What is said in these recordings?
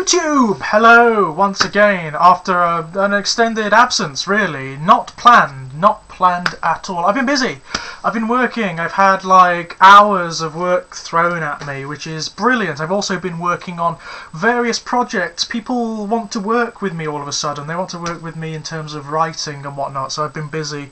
YouTube! Hello once again after an extended absence, really. Not planned at all. I've been busy. I've been working. I've had like hours of work thrown at me, which is brilliant. I've also been working on various projects. People want to work with me all of a sudden. They want to work with me in terms of writing and whatnot, so I've been busy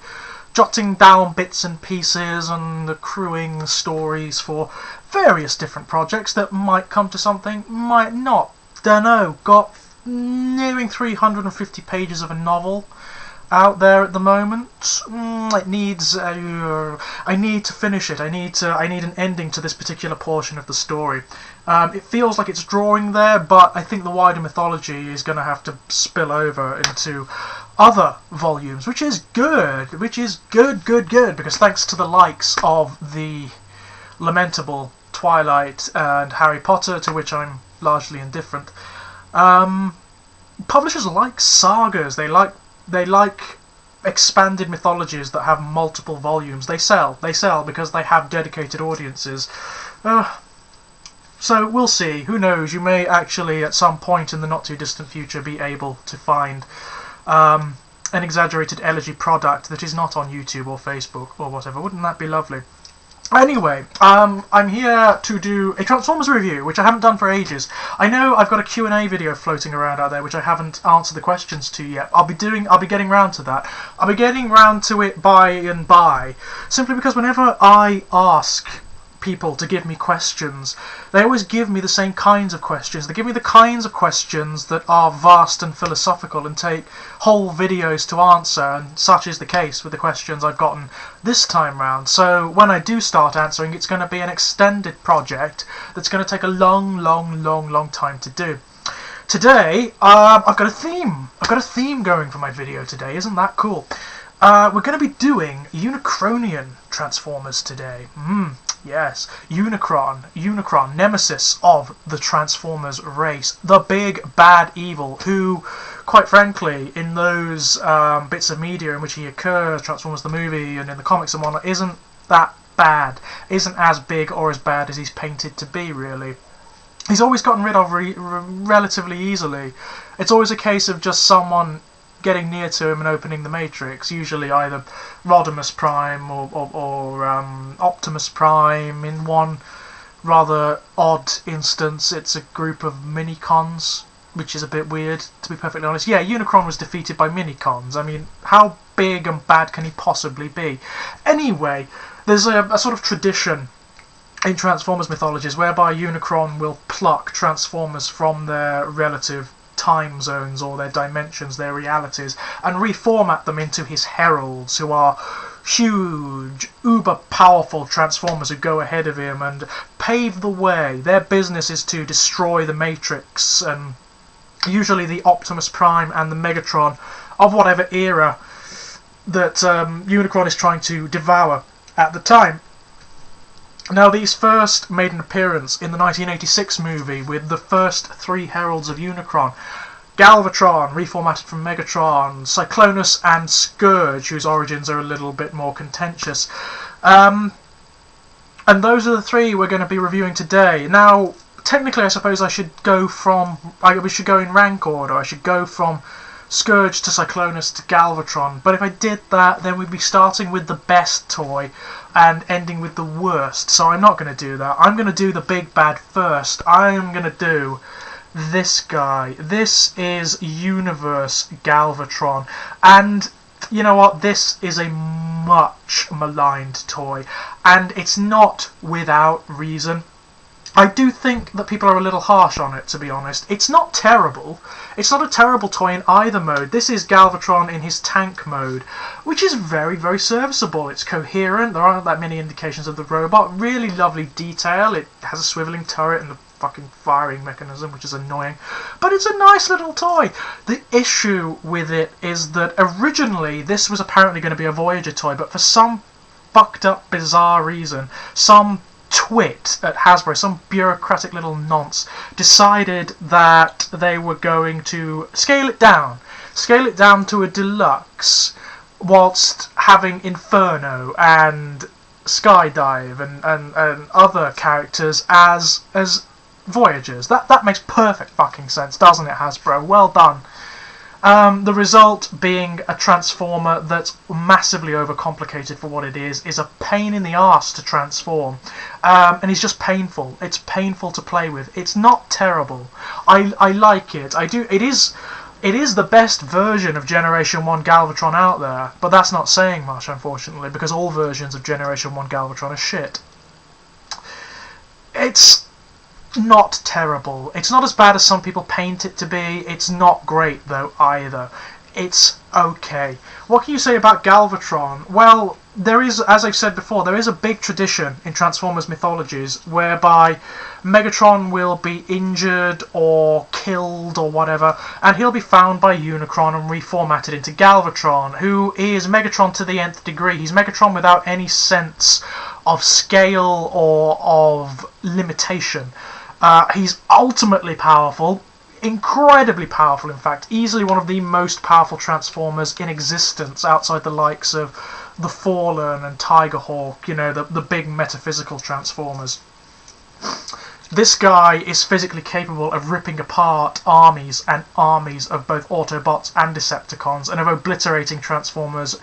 jotting down bits and pieces and accruing stories for various different projects that might come to something, might not. Dunno. Got nearing 350 pages of a novel out there at the moment. It needs. I need to finish it. I need an ending to this particular portion of the story. It feels like it's drawing there, but I think the wider mythology is going to have to spill over into other volumes, which is good. Good, because thanks to the likes of the lamentable Twilight and Harry Potter, to which I'm largely indifferent, publishers like sagas. They like expanded mythologies that have multiple volumes. They sell because they have dedicated audiences. So we'll see. Who knows? You may actually at some point in the not too distant future be able to find an exaggerated elegy product that is not on YouTube or Facebook or whatever. Wouldn't that be lovely? Anyway, I'm here to do a Transformers review, which I haven't done for ages. I know I've got a Q&A video floating around out there, which I haven't answered the questions to yet. I'll be getting round to that. I'll be getting round to it by and by, simply because whenever I ask people to give me questions, they always give me the same kinds of questions. They give me the kinds of questions that are vast and philosophical and take whole videos to answer, and such is the case with the questions I've gotten this time round. So when I do start answering, it's going to be an extended project that's going to take a long time to do. Today, I've got a theme. I've got a theme going for my video today. Isn't that cool? We're going to be doing Unicronian Transformers today. Yes, Unicron, nemesis of the Transformers race, the big bad evil who, quite frankly, in those bits of media in which he occurs, Transformers the movie and in the comics and whatnot, isn't that bad, isn't as big or as bad as he's painted to be, really. He's always gotten rid of relatively easily. It's always a case of just someone getting near to him and opening the Matrix, usually either Rodimus Prime or Optimus Prime. In one rather odd instance, it's a group of Minicons, which is a bit weird, to be perfectly honest. Yeah, Unicron was defeated by Minicons. I mean, how big and bad can he possibly be? Anyway, there's a sort of tradition in Transformers mythologies whereby Unicron will pluck Transformers from their relative time zones or their dimensions, their realities, and reformat them into his heralds, who are huge, uber powerful Transformers who go ahead of him and pave the way. Their business is to destroy the Matrix, and usually the Optimus Prime and the Megatron of whatever era that Unicron is trying to devour at the time. Now, these first made an appearance in the 1986 movie with the first three Heralds of Unicron. Galvatron, reformatted from Megatron, Cyclonus and Scourge, whose origins are a little bit more contentious. And those are the three we're going to be reviewing today. Now, technically I suppose we should go in rank order. I should go from Scourge to Cyclonus to Galvatron, but if I did that, then we'd be starting with the best toy and ending with the worst, so I'm not going to do that. I'm going to do the big bad first. I am going to do this guy. This is Universe Galvatron, and you know what? This is a much maligned toy, and it's not without reason. I do think that people are a little harsh on it, to be honest. It's not terrible. It's not a terrible toy in either mode. This is Galvatron in his tank mode, which is very serviceable. It's coherent. There aren't that many indications of the robot. Really lovely detail. It has a swiveling turret and a fucking firing mechanism, which is annoying. But it's a nice little toy. The issue with it is that originally this was apparently going to be a Voyager toy, but for some fucked up, bizarre reason, some twit at Hasbro, some bureaucratic little nonce, decided that they were going to scale it down to a deluxe, whilst having Inferno and Skydive and other characters as Voyagers. That makes perfect fucking sense, doesn't it, Hasbro? Well done. The result being a transformer that's massively overcomplicated for what it is a pain in the arse to transform, and it's just painful. It's painful to play with. It's not terrible. I like it. I do. It is the best version of Generation 1 Galvatron out there, but that's not saying much, unfortunately, because all versions of Generation 1 Galvatron are shit. It's not terrible. It's not as bad as some people paint it to be. It's not great, though, either. It's okay. What can you say about Galvatron? Well, there is, as I've said before, there is a big tradition in Transformers mythologies whereby Megatron will be injured or killed or whatever, and he'll be found by Unicron and reformatted into Galvatron, who is Megatron to the nth degree. He's Megatron without any sense of scale or of limitation. He's ultimately powerful, incredibly powerful, in fact, easily one of the most powerful Transformers in existence outside the likes of the Fallen and Tigerhawk, you know, the big metaphysical Transformers. This guy is physically capable of ripping apart armies and armies of both Autobots and Decepticons, and of obliterating Transformers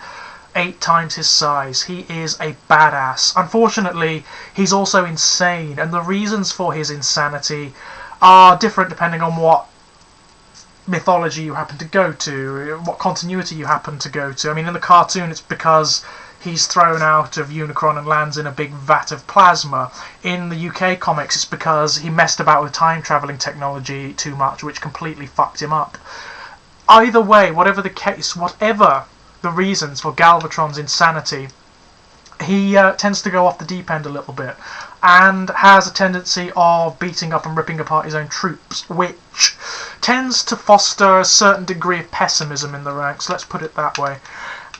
8 times his size. He is a badass. Unfortunately, he's also insane, and the reasons for his insanity are different depending on what mythology you happen to go to, what continuity you happen to go to. I mean, in the cartoon, it's because he's thrown out of Unicron and lands in a big vat of plasma. In the UK comics, it's because he messed about with time-travelling technology too much, which completely fucked him up. Either way, whatever the case, whatever the reasons for Galvatron's insanity, he tends to go off the deep end a little bit, and has a tendency of beating up and ripping apart his own troops, which tends to foster a certain degree of pessimism in the ranks, let's put it that way.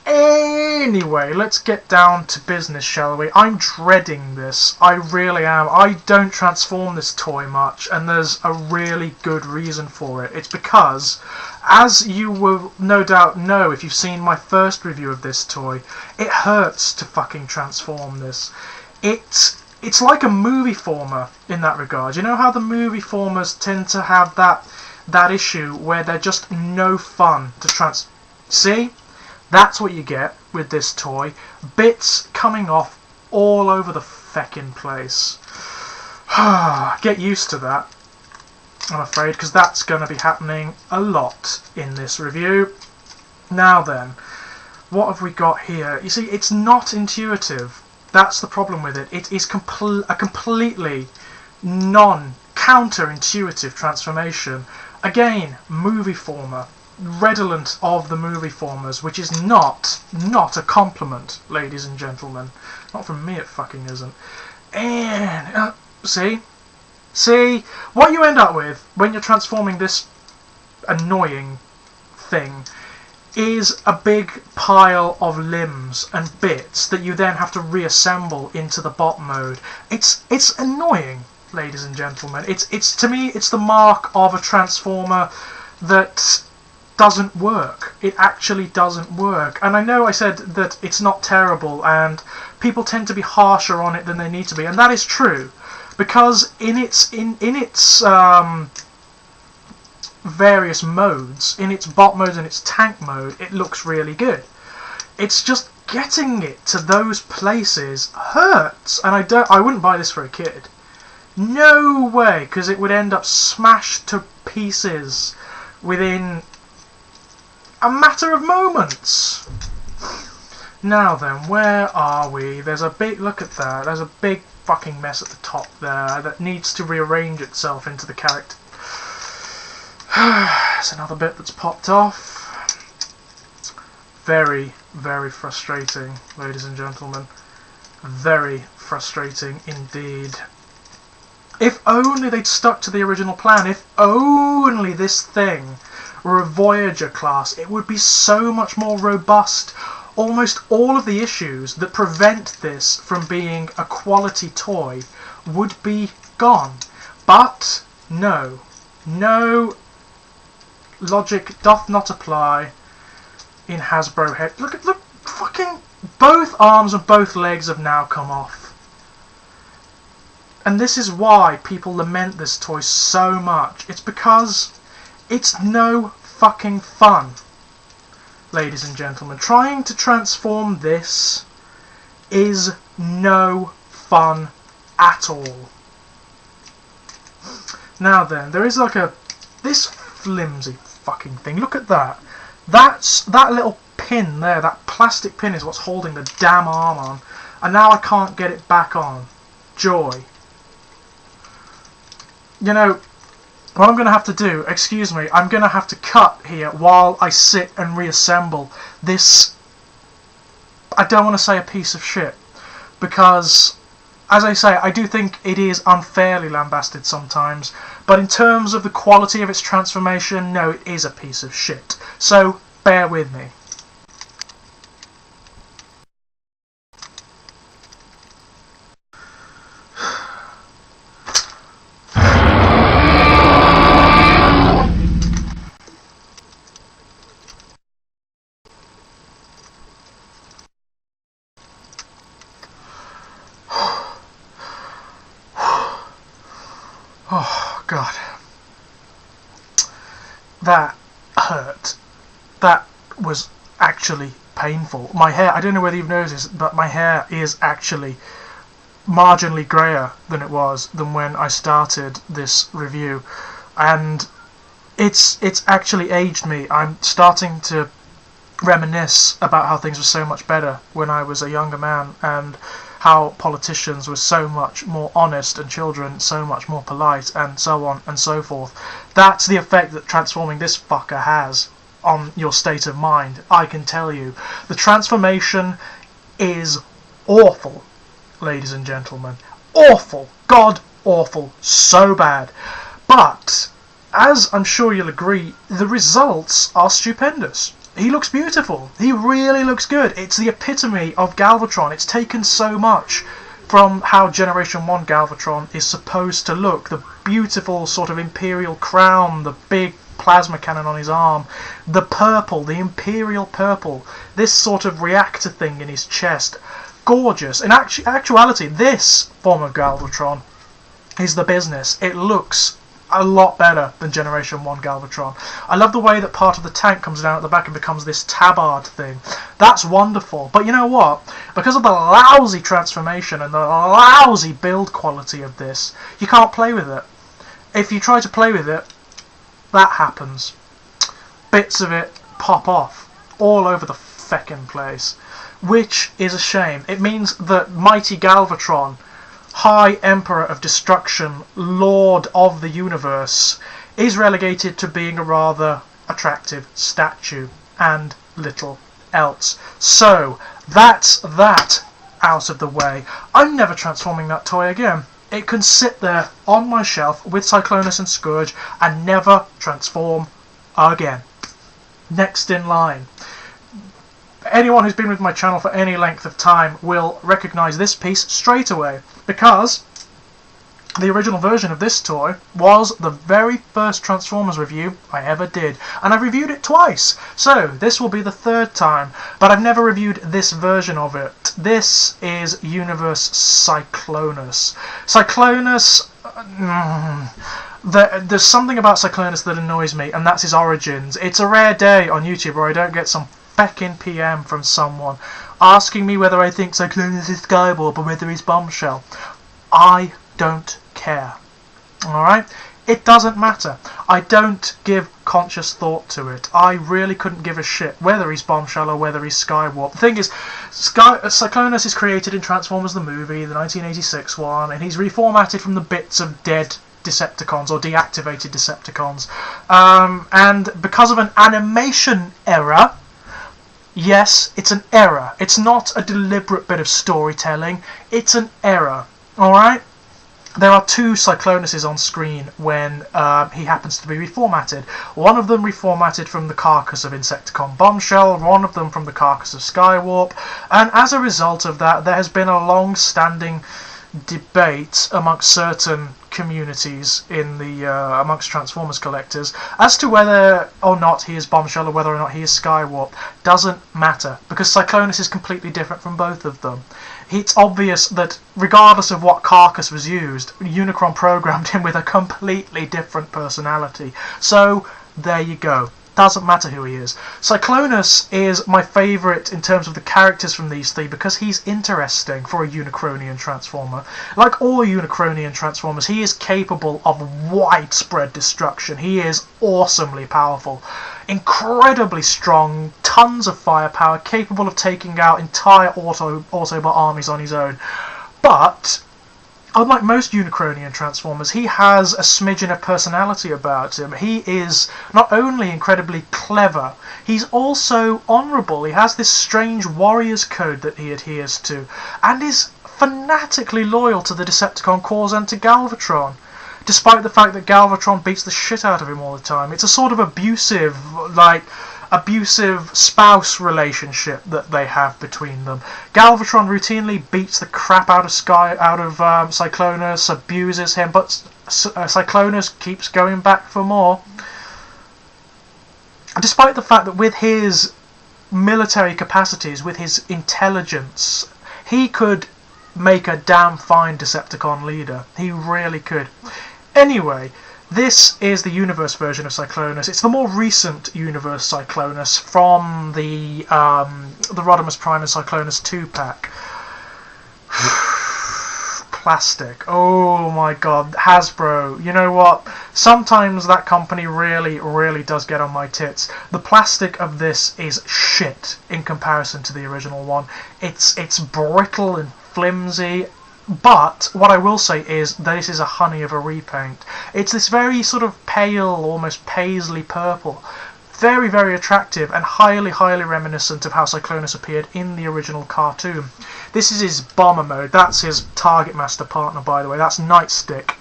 Anyway, let's get down to business, shall we? I'm dreading this. I really am. I don't transform this toy much, and there's a really good reason for it. It's because, as you will no doubt know if you've seen my first review of this toy, it hurts to fucking transform this. It's like a movie former in that regard. You know how the movie formers tend to have that issue where they're just no fun to See? That's what you get with this toy. Bits coming off all over the feckin' place. Get used to that, I'm afraid, because that's going to be happening a lot in this review. Now then, what have we got here? You see, it's not intuitive. That's the problem with it. It is a completely counterintuitive transformation. Again, movie former. Redolent of the movie formers, which is not a compliment, ladies and gentlemen. Not from me, it fucking isn't. And see what you end up with when you're transforming this annoying thing is a big pile of limbs and bits that you then have to reassemble into the bot mode. It's annoying, ladies and gentlemen. It's to me, it's the mark of a transformer that doesn't work. It actually doesn't work. And I know I said that it's not terrible, and people tend to be harsher on it than they need to be, and that is true, because in its various modes, in its bot mode and its tank mode, it looks really good. It's just getting it to those places hurts, and I wouldn't buy this for a kid. No way, because it would end up smashed to pieces within a matter of moments. Now then, where are we? There's a big, look at that, there's a big fucking mess at the top there that needs to rearrange itself into the character. There's another bit that's popped off. Very, very frustrating, ladies and gentlemen. Very frustrating indeed. If only they'd stuck to the original plan, if only this thing were a Voyager class, it would be so much more robust. Almost all of the issues that prevent this from being a quality toy would be gone. But no, logic doth not apply in Hasbro head. Look, fucking both arms and both legs have now come off. And this is why people lament this toy so much. It's because it's no fucking fun, ladies and gentlemen. Trying to transform this is no fun at all. Now then, there is like this flimsy fucking thing. Look at that. That little pin there, that plastic pin is what's holding the damn arm on. And now I can't get it back on. Joy. You know, what I'm going to have to do, excuse me, I'm going to have to cut here while I sit and reassemble this, I don't want to say a piece of shit, because, as I say, I do think it is unfairly lambasted sometimes, but in terms of the quality of its transformation, no, it is a piece of shit. So, bear with me. Oh, God. That hurt. That was actually painful. My hair, I don't know whether you've noticed, but my hair is actually marginally greyer than it was than when I started this review. And it's actually aged me. I'm starting to reminisce about how things were so much better when I was a younger man, and how politicians were so much more honest and children so much more polite, and so on and so forth. That's the effect that transforming this fucker has on your state of mind, I can tell you. The transformation is awful, ladies and gentlemen. Awful. God awful. So bad. But, as I'm sure you'll agree, the results are stupendous. He looks beautiful. He really looks good. It's the epitome of Galvatron. It's taken so much from how Generation 1 Galvatron is supposed to look. The beautiful sort of Imperial crown, the big plasma cannon on his arm, the purple, the Imperial purple, this sort of reactor thing in his chest. Gorgeous. In actuality, this form of Galvatron is the business. It looks a lot better than Generation 1 Galvatron. I love the way that part of the tank comes down at the back and becomes this tabard thing. That's wonderful. But you know what? Because of the lousy transformation and the lousy build quality of this, you can't play with it. If you try to play with it, that happens. Bits of it pop off all over the feckin' place, which is a shame. It means that mighty Galvatron, High Emperor of Destruction, Lord of the Universe, is relegated to being a rather attractive statue and little else. So, that's that out of the way. I'm never transforming that toy again. It can sit there on my shelf with Cyclonus and Scourge and never transform again. Next in line. Anyone who's been with my channel for any length of time will recognise this piece straight away, because the original version of this toy was the very first Transformers review I ever did, and I've reviewed it twice, so this will be the third time, but I've never reviewed this version of it. This is Universe Cyclonus. Cyclonus... There's something about Cyclonus that annoys me, and that's his origins. It's a rare day on YouTube where I don't get some feckin' PM from someone asking me whether I think Cyclonus is Skywarp or whether he's Bombshell. I don't care. Alright? It doesn't matter. I don't give conscious thought to it. I really couldn't give a shit whether he's Bombshell or whether he's Skywarp. The thing is, Cyclonus is created in Transformers the movie, the 1986 one, and he's reformatted from the bits of dead Decepticons or deactivated Decepticons. And because of an animation error, yes, it's an error. It's not a deliberate bit of storytelling. It's an error. Alright? There are two Cyclonuses on screen when he happens to be reformatted. One of them reformatted from the carcass of Insecticon Bombshell, one of them from the carcass of Skywarp, and as a result of that, there has been a long-standing debate amongst certain communities in the amongst Transformers collectors as to whether or not he is Bombshell or whether or not he is Skywarp. Doesn't matter, because Cyclonus is completely different from both of them. It's obvious that regardless of what carcass was used, Unicron programmed him with a completely different personality. So there you go. Doesn't matter who he is. Cyclonus is my favourite in terms of the characters from these three because he's interesting for a Unicronian Transformer. Like all Unicronian Transformers, he is capable of widespread destruction. He is awesomely powerful, incredibly strong, tons of firepower, capable of taking out entire Autobot armies on his own. But unlike most Unicronian Transformers, he has a smidgen of personality about him. He is not only incredibly clever, he's also honourable. He has this strange warrior's code that he adheres to, and is fanatically loyal to the Decepticon cause and to Galvatron, despite the fact that Galvatron beats the shit out of him all the time. It's a sort of abusive spouse relationship that they have between them. Galvatron routinely beats the crap out of Cyclonus, abuses him, but Cyclonus keeps going back for more. Despite the fact that with his military capacities, with his intelligence, he could make a damn fine Decepticon leader. He really could. Anyway, this is the universe version of Cyclonus. It's the more recent universe Cyclonus from the Rodimus Prime and Cyclonus 2-pack. Plastic. Oh my god. Hasbro. You know what? Sometimes that company really, really does get on my tits. The plastic of this is shit in comparison to the original one. It's brittle and flimsy. But what I will say is that this is a honey of a repaint. It's this very sort of pale, almost paisley purple. Very, very attractive and highly, highly reminiscent of how Cyclonus appeared in the original cartoon. This is his bomber mode. That's his Target Master partner, by the way. That's Nightstick.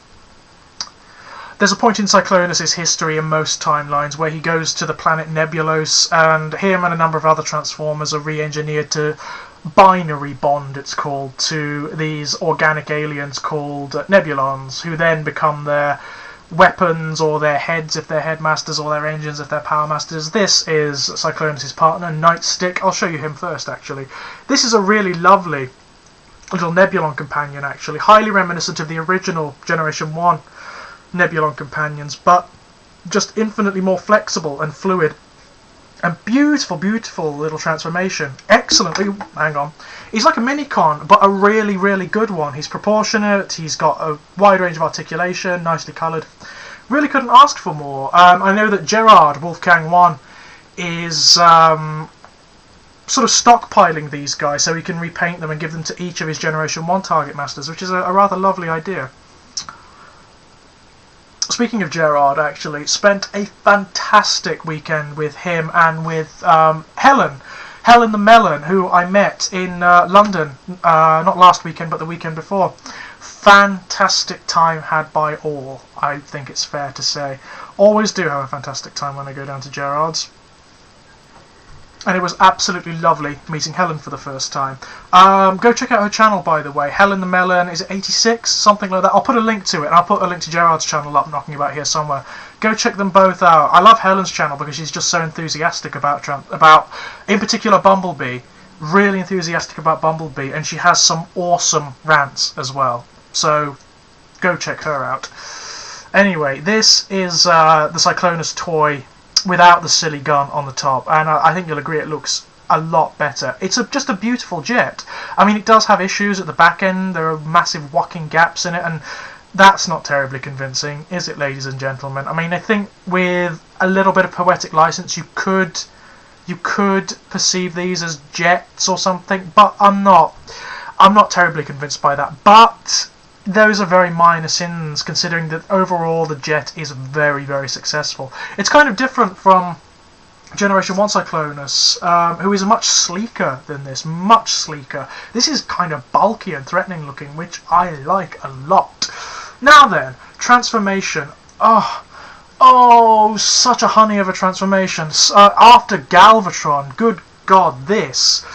There's a point in Cyclonus' history in most timelines where he goes to the planet Nebulos, and him and a number of other Transformers are re-engineered to binary bond, it's called, to these organic aliens called Nebulons, who then become their weapons or their heads if they're headmasters, or their engines if they're power masters. This is Cyclonus' partner, Nightstick. I'll show you him first, actually. This is a really lovely little Nebulon companion, actually, highly reminiscent of the original Generation 1 Nebulon companions, but just infinitely more flexible and fluid. And beautiful, beautiful little transformation. Excellent. Hang on. He's like a Minicon, but a really, really good one. He's proportionate. He's got a wide range of articulation, nicely coloured. Really couldn't ask for more. I know that Gerard, Wolfgang 1, is sort of stockpiling these guys so he can repaint them and give them to each of his Generation 1 Target Masters, which is a rather lovely idea. Speaking of Gerard, actually, spent a fantastic weekend with him and with Helen the Melon, who I met in London, not last weekend, but the weekend before. Fantastic time had by all, I think it's fair to say. Always do have a fantastic time when I go down to Gerard's. And it was absolutely lovely meeting Helen for the first time. Go check out her channel, by the way. Helen the Melon, is it 86? Something like that. I'll put a link to it, and I'll put a link to Gerard's channel up knocking about here somewhere. Go check them both out. I love Helen's channel because she's just so enthusiastic about in particular, Bumblebee. Really enthusiastic about Bumblebee, and she has some awesome rants as well. So, go check her out. Anyway, this is the Cyclonus toy without the silly gun on the top, and I think you'll agree it looks a lot better. It's just a beautiful jet. I mean, it does have issues at the back end. There are massive walking gaps in it, and that's not terribly convincing, is it, ladies and gentlemen? I mean, I think with a little bit of poetic license you could perceive these as jets or something, but I'm not terribly convinced by that. But those are very minor sins, considering that overall the jet is very, very successful. It's kind of different from Generation 1 Cyclonus, who is much sleeker than this, much sleeker. This is kind of bulky and threatening looking, which I like a lot. Now then, transformation. Oh, such a honey of a transformation. After Galvatron, good God, this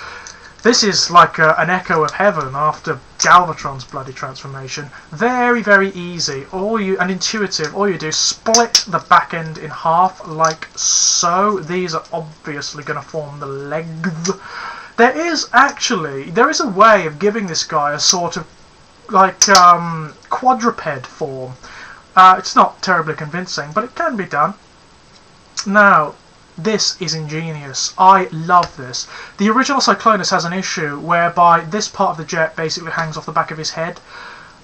This is like an echo of heaven after Galvatron's bloody transformation. Very, very easy. And intuitive. All you do is split the back end in half, like so. These are obviously going to form the legs. There is a way of giving this guy a sort of like quadruped form. It's not terribly convincing, but it can be done. Now, this is ingenious. I love this. The original Cyclonus has an issue whereby this part of the jet basically hangs off the back of his head.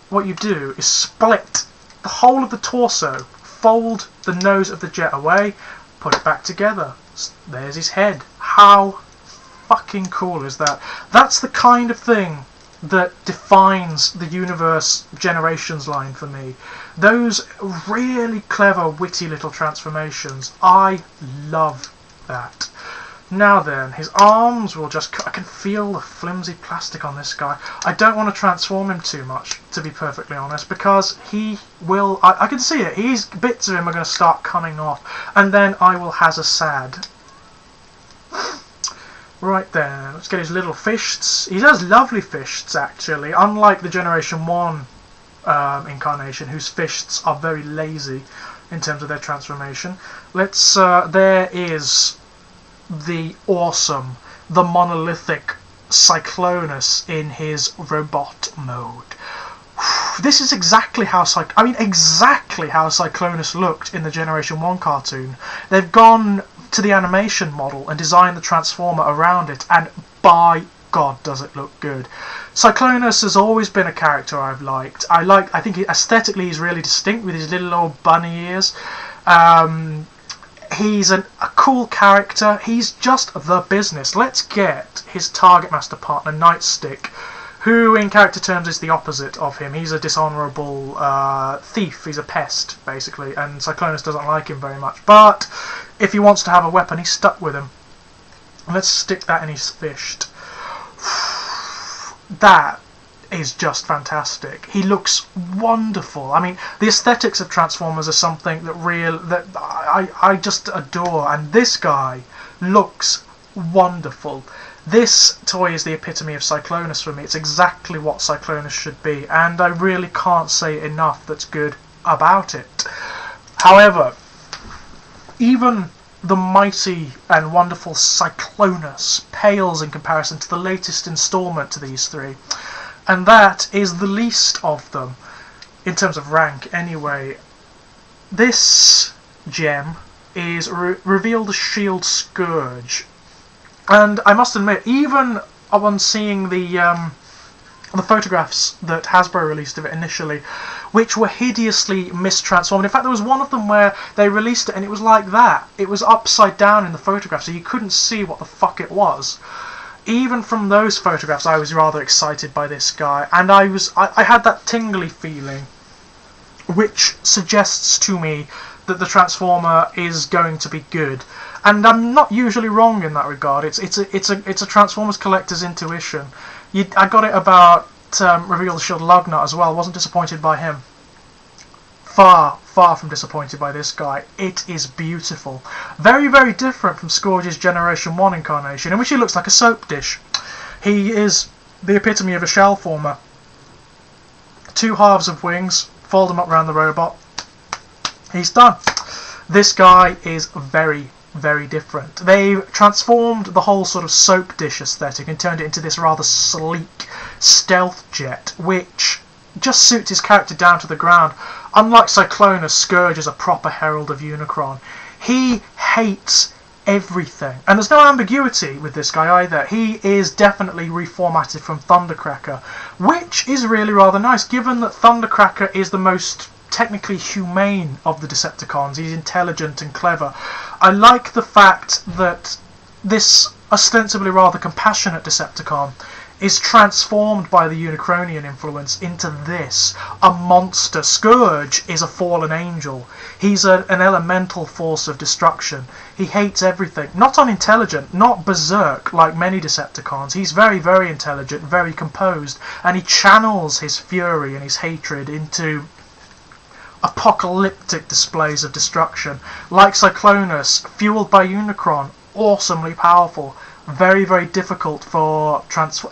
What you do is split the whole of the torso, fold the nose of the jet away, put it back together. There's his head. How fucking cool is that? That's the kind of thing that defines the Universe Generations line for me. Those really clever, witty little transformations. I love that. Now then, his arms will just... I can feel the flimsy plastic on this guy. I don't want to transform him too much, to be perfectly honest, because he will... I can see it. Bits of him are going to start coming off, and then I will has a sad. Right then, let's get his little fists. He has lovely fists, actually, unlike the Generation 1 incarnation, whose fists are very lazy in terms of their transformation. There is the awesome, the monolithic Cyclonus in his robot mode. This is exactly how Cyclonus looked in the Generation 1 cartoon. They've gone to the animation model and designed the transformer around it, and by God does it look good. Cyclonus has always been a character I've liked. I think aesthetically he's really distinct with his little old bunny ears. He's a cool character. He's just the business. Let's get his target master partner, Nightstick, who in character terms is the opposite of him. He's a dishonourable thief. He's a pest, basically, and Cyclonus doesn't like him very much. But if he wants to have a weapon, he's stuck with him. Let's stick that in his fist. That is just fantastic. He looks wonderful. I mean, the aesthetics of Transformers are something that I just adore, and this guy looks wonderful. This toy is the epitome of Cyclonus for me. It's exactly what Cyclonus should be, and I really can't say enough that's good about it. However, even the mighty and wonderful Cyclonus pales in comparison to the latest installment to these three, and that is the least of them, in terms of rank anyway. This gem is revealed as Shield Scourge. And I must admit, even upon seeing the photographs that Hasbro released of it initially, which were hideously mistransformed. In fact, there was one of them where they released it and it was like that. It was upside down in the photograph, so you couldn't see what the fuck it was. Even from those photographs, I was rather excited by this guy, and I had that tingly feeling, which suggests to me that the Transformer is going to be good. And I'm not usually wrong in that regard. It's a Transformers collector's intuition. I got it about Reveal the Shield Lugnut as well. Wasn't disappointed by him. Far from disappointed by this guy. It is beautiful. Very, very different from Scourge's Generation 1 incarnation, in which he looks like a soap dish. He is the epitome of a shell former. Two halves of wings, fold them up around the robot. He's done. This guy is very, very different. They've transformed the whole sort of soap dish aesthetic and turned it into this rather sleek stealth jet, which just suits his character down to the ground. Unlike Cyclonus, Scourge is a proper Herald of Unicron. He hates everything, and there's no ambiguity with this guy either. He is definitely reformatted from Thundercracker, which is really rather nice, given that Thundercracker is the most technically humane of the Decepticons. He's intelligent and clever. I like the fact that this ostensibly rather compassionate Decepticon is transformed by the Unicronian influence into this, a monster. Scourge is a fallen angel. He's an elemental force of destruction. He hates everything. Not unintelligent, not berserk like many Decepticons. He's very, very intelligent, very composed, and he channels his fury and his hatred into apocalyptic displays of destruction. Like Cyclonus, fueled by Unicron, awesomely powerful, very, very difficult for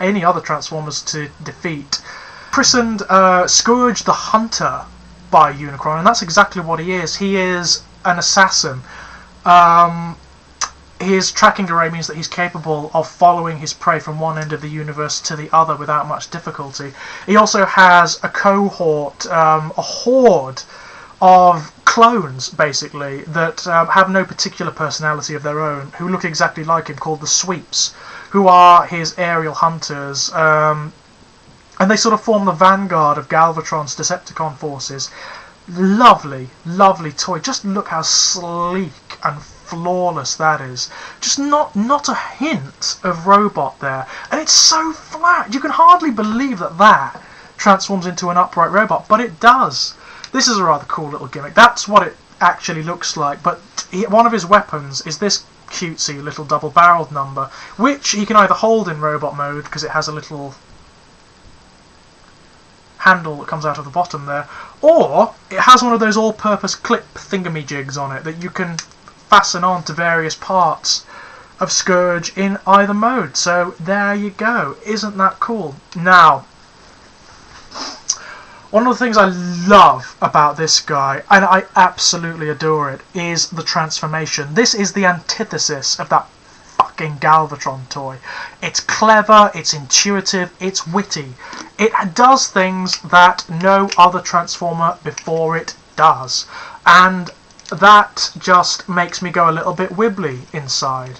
any other Transformers to defeat. Christened Scourge the Hunter by Unicron, and that's exactly what he is. He is an assassin. His tracking array means that he's capable of following his prey from one end of the universe to the other without much difficulty. He also has a cohort, a horde of clones, basically, that have no particular personality of their own, who look exactly like him, called the Sweeps, who are his aerial hunters. And they sort of form the vanguard of Galvatron's Decepticon forces. Lovely, lovely toy. Just look how sleek and flawless that is. Just not a hint of robot there. And it's so flat. You can hardly believe that transforms into an upright robot, but it does. This is a rather cool little gimmick. That's what it actually looks like. But one of his weapons is this cutesy little double-barreled number, which he can either hold in robot mode, because it has a little handle that comes out of the bottom there, or it has one of those all-purpose clip thingamajigs on it that you can fasten on to various parts of Scourge in either mode. So there you go. Isn't that cool? Now, one of the things I love about this guy, and I absolutely adore it, is the transformation. This is the antithesis of that fucking Galvatron toy. It's clever, it's intuitive, it's witty. It does things that no other Transformer before it does. And that just makes me go a little bit wibbly inside.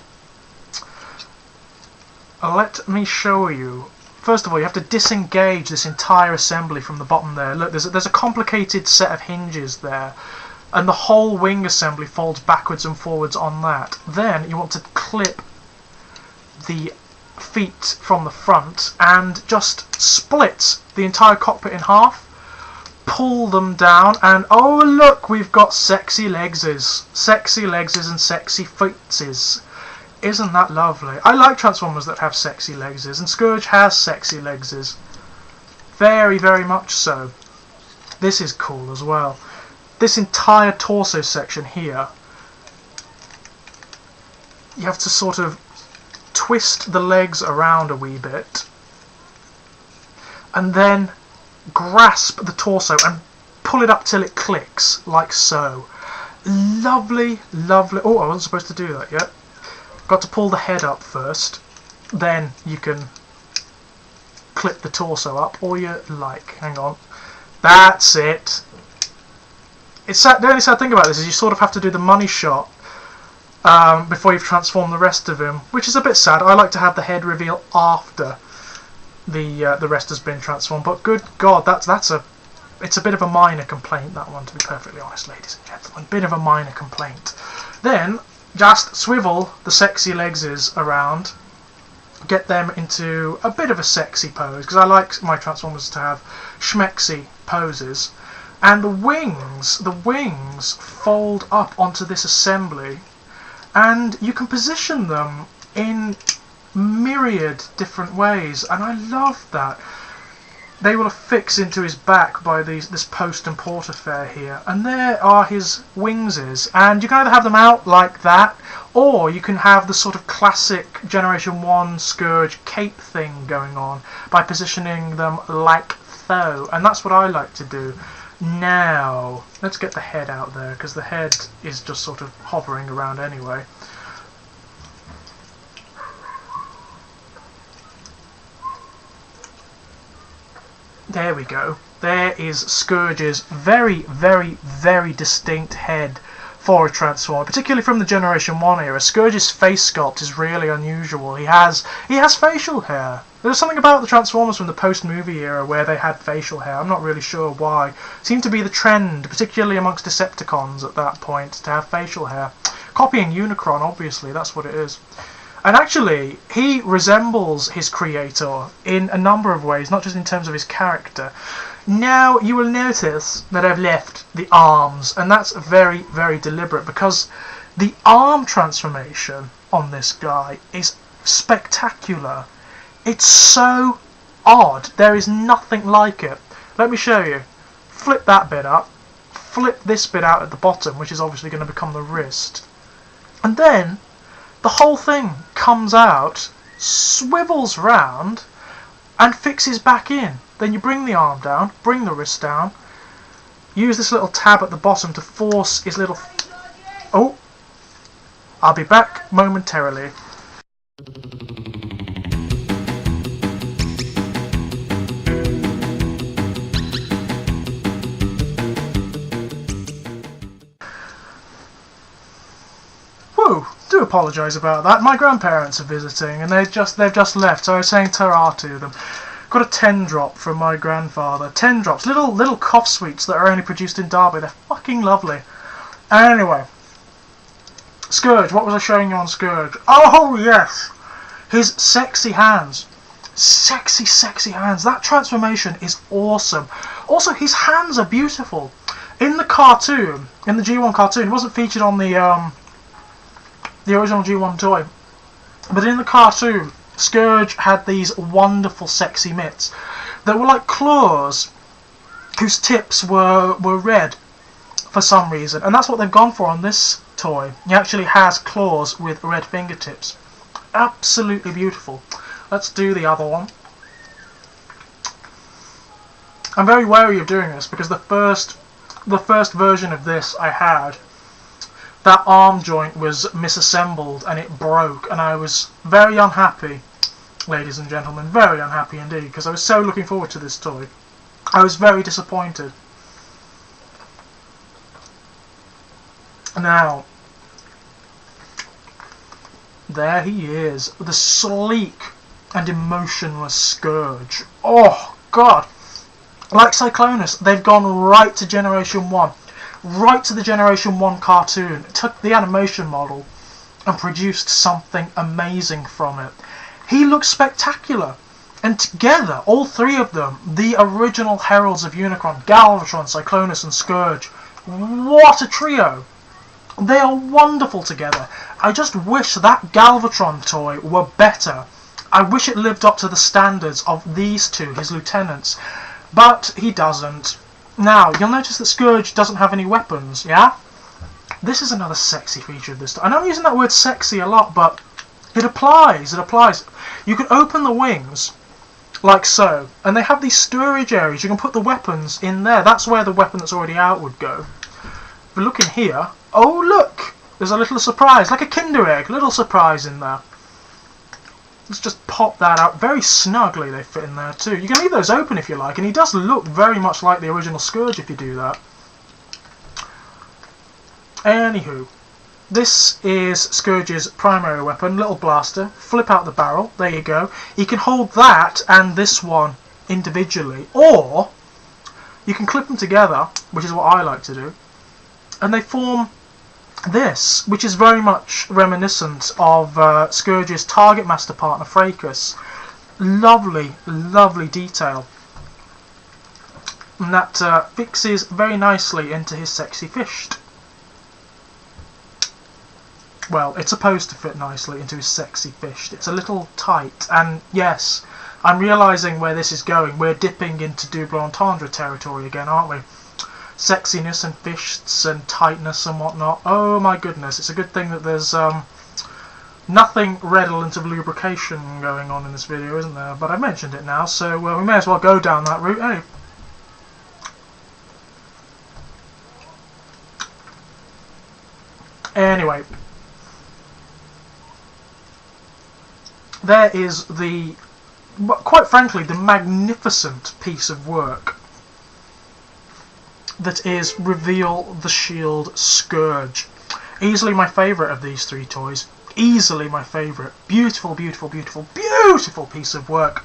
Let me show you. First of all, you have to disengage this entire assembly from the bottom there. Look, there's a complicated set of hinges there, and the whole wing assembly folds backwards and forwards on that. Then you want to clip the feet from the front and just split the entire cockpit in half, pull them down, and oh look, we've got sexy legses and sexy feetses. Isn't that lovely? I like Transformers that have sexy legses, and Scourge has sexy legses. Very, very much so. This is cool as well. This entire torso section here, you have to sort of twist the legs around a wee bit, and then grasp the torso and pull it up till it clicks, like so. Lovely, lovely. Oh, I wasn't supposed to do that yet. Got to pull the head up first, then you can clip the torso up, or you like. Hang on. That's it. The only sad thing about this is you sort of have to do the money shot before you've transformed the rest of him, which is a bit sad. I like to have the head reveal after the rest has been transformed. But good God, it's a bit of a minor complaint, that one, to be perfectly honest, ladies and gentlemen. Bit of a minor complaint. Then just swivel the sexy legses around, get them into a bit of a sexy pose, because I like my Transformers to have schmexy poses. And the wings fold up onto this assembly, and you can position them in myriad different ways, and I love that. They will affix into his back by this post and port affair here, and there are his wingses, and you can either have them out like that, or you can have the sort of classic Generation 1 Scourge cape thing going on by positioning them like so, and that's what I like to do. Now, let's get the head out there, because the head is just sort of hovering around anyway. There we go. There is Scourge's very, very, very distinct head for a Transformer, particularly from the Generation 1 era. Scourge's face sculpt is really unusual. He has facial hair. There's something about the Transformers from the post-movie era where they had facial hair. I'm not really sure why. It seemed to be the trend, particularly amongst Decepticons at that point, to have facial hair. Copying Unicron, obviously, that's what it is. And actually, he resembles his creator in a number of ways, not just in terms of his character. Now, you will notice that I've left the arms, and that's very, very deliberate, because the arm transformation on this guy is spectacular. It's so odd. There is nothing like it. Let me show you. Flip that bit up. Flip this bit out at the bottom, which is obviously going to become the wrist. And then the whole thing comes out, swivels round, and fixes back in. Then you bring the arm down, bring the wrist down, use this little tab at the bottom to force his little... Oh! I'll be back momentarily. Whoa! Do apologise about that. My grandparents are visiting and they've just left, so I was saying ta-ra to them. Got a 10 drop from my grandfather. 10 drops, little cough sweets that are only produced in Derby. They're fucking lovely. Anyway, Scourge. What was I showing you on Scourge? Oh yes, his sexy hands, sexy hands. That transformation is awesome. Also, his hands are beautiful. In the cartoon, in the G1 cartoon, it wasn't featured on the original G1 toy, but in the cartoon, Scourge had these wonderful sexy mitts that were like claws whose tips were red for some reason, and that's what they've gone for on this toy. He actually has claws with red fingertips. Absolutely beautiful. Let's do the other one. I'm very wary of doing this because the first version of this I had, that arm joint was misassembled and it broke, and I was very unhappy, ladies and gentlemen, very unhappy indeed, because I was so looking forward to this toy. I was very disappointed. Now, there he is, the sleek and emotionless Scourge. Oh god! Like Cyclonus, they've gone right to Generation 1. Right to the Generation 1 cartoon. Took the animation model and produced something amazing from it. He looks spectacular. And together, all three of them, the original Heralds of Unicron, Galvatron, Cyclonus and Scourge, what a trio! They are wonderful together. I just wish that Galvatron toy were better. I wish it lived up to the standards of these two, his lieutenants. But he doesn't. Now, you'll notice that Scourge doesn't have any weapons, yeah? This is another sexy feature of this toy. I know I'm using that word sexy a lot, but it applies, it applies. You can open the wings, like so, and they have these storage areas. You can put the weapons in there. That's where the weapon that's already out would go. If we look in here, oh look! There's a little surprise, like a Kinder Egg, little surprise in there. Let's just pop that out. Very snugly they fit in there too. You can leave those open if you like, and he does look very much like the original Scourge if you do that. Anywho, this is Scourge's primary weapon, little blaster. Flip out the barrel, there you go. You can hold that and this one individually, or you can clip them together, which is what I like to do, and they form this, which is very much reminiscent of Scourge's target master partner Fracas. Lovely, lovely detail. And that fixes very nicely into his sexy fist. Well, it's supposed to fit nicely into his sexy fist. It's a little tight, and yes, I'm realising where this is going. We're dipping into double entendre territory again, aren't we? Sexiness and fists and tightness and whatnot. Oh my goodness, it's a good thing that there's nothing redolent of lubrication going on in this video, isn't there? But I've mentioned it now, so we may as well go down that route. Hey. Anyway, there is the, quite frankly, the magnificent piece of work that is Reveal the Shield Scourge. Easily my favourite of these three toys. Easily my favourite. Beautiful, beautiful, beautiful, beautiful piece of work.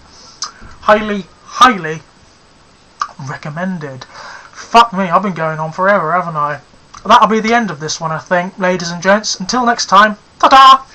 Highly, highly recommended. Fuck me, I've been going on forever, haven't I? That'll be the end of this one, I think, ladies and gents. Until next time, ta-ta!